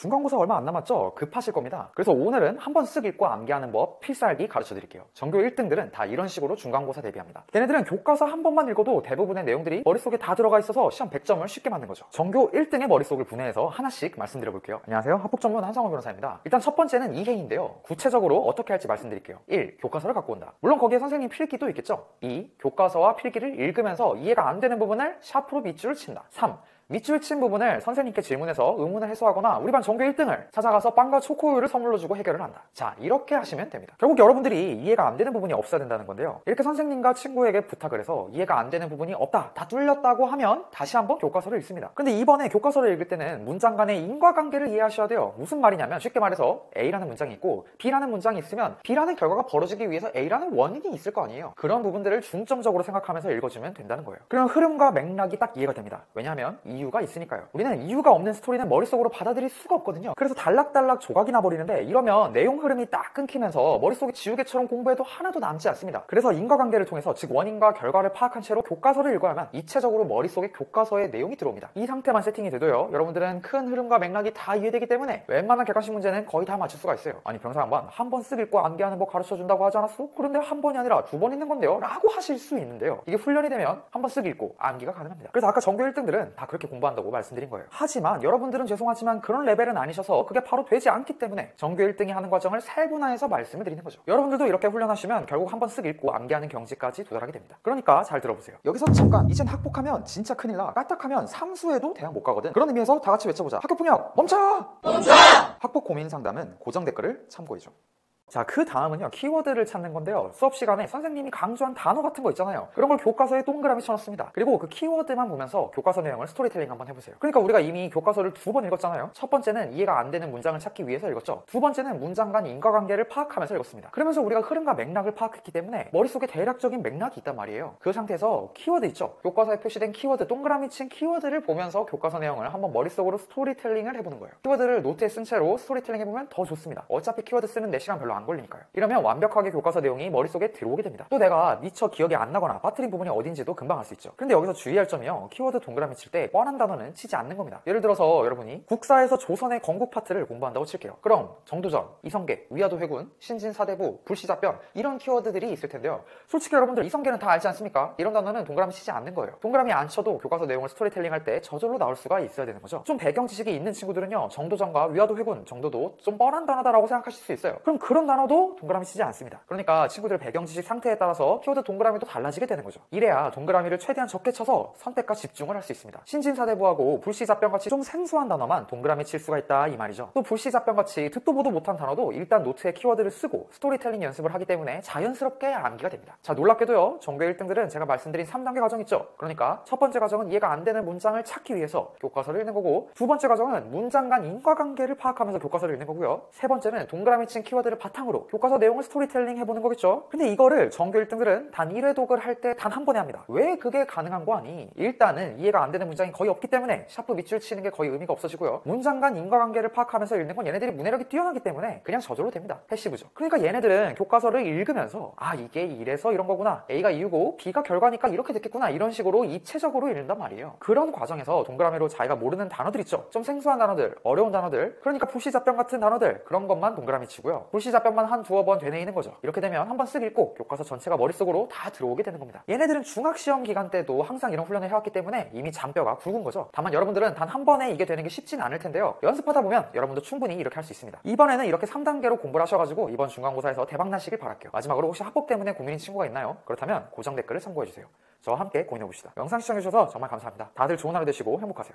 중간고사 얼마 안 남았죠? 급하실 겁니다. 그래서 오늘은 한번 쓱 읽고 암기하는 법 필살기 가르쳐 드릴게요. 전교 1등들은 다 이런 식으로 중간고사 대비합니다. 걔네들은 교과서 한 번만 읽어도 대부분의 내용들이 머릿속에 다 들어가 있어서 시험 100점을 쉽게 맞는 거죠. 전교 1등의 머릿속을 분해해서 하나씩 말씀드려 볼게요. 안녕하세요. 학폭전문 한상호 변호사입니다. 일단 첫 번째는 이해인데요. 구체적으로 어떻게 할지 말씀드릴게요. 1. 교과서를 갖고 온다. 물론 거기에 선생님 필기도 있겠죠. 2. 교과서와 필기를 읽으면서 이해가 안 되는 부분을 샤프로 밑줄을 친다. 3. 밑줄 친 부분을 선생님께 질문해서 의문을 해소하거나 우리 반 전교 1등을 찾아가서 빵과 초코우유를 선물로 주고 해결을 한다. 자, 이렇게 하시면 됩니다. 결국 여러분들이 이해가 안 되는 부분이 없어야 된다는 건데요. 이렇게 선생님과 친구에게 부탁을 해서 이해가 안 되는 부분이 없다, 다 뚫렸다고 하면 다시 한번 교과서를 읽습니다. 근데 이번에 교과서를 읽을 때는 문장 간의 인과관계를 이해하셔야 돼요. 무슨 말이냐면 쉽게 말해서 A라는 문장이 있고 B라는 문장이 있으면 B라는 결과가 벌어지기 위해서 A라는 원인이 있을 거 아니에요. 그런 부분들을 중점적으로 생각하면서 읽어주면 된다는 거예요. 그러면 흐름과 맥락이 딱 이해가 됩니다. 왜냐하면 이유가 있으니까요. 우리는 이유가 없는 스토리는 머릿속으로 받아들일 수가 없거든요. 그래서 달락달락 조각이 나버리는데 이러면 내용 흐름이 딱 끊기면서 머릿속에 지우개처럼 공부해도 하나도 남지 않습니다. 그래서 인과관계를 통해서 즉 원인과 결과를 파악한 채로 교과서를 읽어야만 입체적으로 머릿속에 교과서의 내용이 들어옵니다. 이 상태만 세팅이 돼도요, 여러분들은 큰 흐름과 맥락이 다 이해되기 때문에 웬만한 객관식 문제는 거의 다 맞출 수가 있어요. 아니 변호사 양반 한 번 쓱 읽고 암기하는 법 가르쳐준다고 하지 않았어? 그런데 한 번이 아니라 두 번 읽는 건데요? 라고 하실 수 있는데요. 이게 훈련이 되면 한 번 쓱 읽고 암기가 가능합니다. 그래서 아까 전교 1등들은 다 그렇게 공부한다고 말씀드린 거예요. 하지만 여러분들은 죄송하지만 그런 레벨은 아니셔서 그게 바로 되지 않기 때문에 전교 1등이 하는 과정을 세분화해서 말씀을 드리는 거죠. 여러분들도 이렇게 훈련하시면 결국 한 번 쓱 읽고 암기하는 경지까지 도달하게 됩니다. 그러니까 잘 들어보세요. 여기서 잠깐, 이젠 학폭하면 진짜 큰일 나. 까딱하면 상수에도 대학 못 가거든. 그런 의미에서 다 같이 외쳐보자. 학교폭력 멈춰! 멈춰! 학폭 고민 상담은 고정 댓글을 참고해줘. 자, 그 다음은요, 키워드를 찾는 건데요. 수업 시간에 선생님이 강조한 단어 같은 거 있잖아요. 그런 걸 교과서에 동그라미 쳐놨습니다. 그리고 그 키워드만 보면서 교과서 내용을 스토리텔링 한번 해보세요. 그러니까 우리가 이미 교과서를 두 번 읽었잖아요. 첫 번째는 이해가 안 되는 문장을 찾기 위해서 읽었죠. 두 번째는 문장 간 인과관계를 파악하면서 읽었습니다. 그러면서 우리가 흐름과 맥락을 파악했기 때문에 머릿속에 대략적인 맥락이 있단 말이에요. 그 상태에서 키워드 있죠. 교과서에 표시된 키워드, 동그라미 친 키워드를 보면서 교과서 내용을 한번 머릿속으로 스토리텔링을 해보는 거예요. 키워드를 노트에 쓴 채로 스토리텔링 해보면 더 좋습니다. 어차피 키워드 쓰는 내 시간 별로 안 걸리니까요. 이러면 완벽하게 교과서 내용이 머릿속에 들어오게 됩니다. 또 내가 미처 기억이 안 나거나 빠뜨린 부분이 어딘지도 금방 알 수 있죠. 근데 여기서 주의할 점이요, 키워드 동그라미 칠 때 뻔한 단어는 치지 않는 겁니다. 예를 들어서 여러분이 국사에서 조선의 건국 파트를 공부한다고 칠게요. 그럼 정도전, 이성계, 위화도 회군, 신진사대부, 불시자변 이런 키워드들이 있을 텐데요. 솔직히 여러분들 이성계는 다 알지 않습니까? 이런 단어는 동그라미 치지 않는 거예요. 동그라미 안 쳐도 교과서 내용을 스토리텔링 할 때 저절로 나올 수가 있어야 되는 거죠. 좀 배경 지식이 있는 친구들은요, 정도전과 위화도 회군 정도도 좀 뻔한 단어다라고 생각하실 수 있어요. 그럼 그런 단어도 동그라미 치지 않습니다. 그러니까 친구들 배경 지식 상태에 따라서 키워드 동그라미도 달라지게 되는 거죠. 이래야 동그라미를 최대한 적게 쳐서 선택과 집중을 할 수 있습니다. 신진사대부하고 불시자변같이 좀 생소한 단어만 동그라미 칠 수가 있다 이 말이죠. 또 불시자변같이 듣도 보도 못한 단어도 일단 노트에 키워드를 쓰고 스토리텔링 연습을 하기 때문에 자연스럽게 암기가 됩니다. 자, 놀랍게도요, 전교 1등들은 제가 말씀드린 3단계 과정 있죠. 그러니까 첫 번째 과정은 이해가 안 되는 문장을 찾기 위해서 교과서를 읽는 거고, 두 번째 과정은 문장 간 인과관계를 파악하면서 교과서를 읽는 거고요, 세 번째는 동그라미 친 키워드를 바탕으로 교과서 내용을 스토리텔링 해보는 거겠죠. 근데 이거를 전교 1등들은 단 1회 독을 할 때 단 한 번에 합니다. 왜 그게 가능한 거 아니? 일단은 이해가 안 되는 문장이 거의 없기 때문에 샤프 밑줄 치는 게 거의 의미가 없어지고요, 문장 간 인과관계를 파악하면서 읽는 건 얘네들이 문해력이 뛰어나기 때문에 그냥 저절로 됩니다. 패시브죠. 그러니까 얘네들은 교과서를 읽으면서 아, 이게 이래서 이런 거구나, A가 이유고 B가 결과니까 이렇게 됐겠구나, 이런 식으로 입체적으로 읽는단 말이에요. 그런 과정에서 동그라미로 자기가 모르는 단어들 있죠. 좀 생소한 단어들, 어려운 단어들, 그러니까 불시자변 같은 단어들, 그런 것만 동그라미 치고요, 불시자변만 한 두어 번 되뇌이는 거죠. 이렇게 되면 한 번 쓱 읽고 교과서 전체가 머릿속으로 다 들어오게 되는 겁니다. 얘네들은 중학시험 기간 때도 항상 이런 훈련을 해왔기 때문에 이미 잔뼈가 굵은 거죠. 다만 여러분들은 단 한 번에 이게 되는 게 쉽진 않을 텐데요, 연습하다 보면 여러분도 충분히 이렇게 할 수 있습니다. 이번에는 이렇게 3단계로 공부를 하셔가지고 이번 중간고사에서 대박 나시길 바랄게요. 마지막으로 혹시 학폭 때문에 고민인 친구가 있나요? 그렇다면 고정 댓글을 참고해주세요. 저와 함께 고민해봅시다. 영상 시청해주셔서 정말 감사합니다. 다들 좋은 하루 되시고 행복하세요.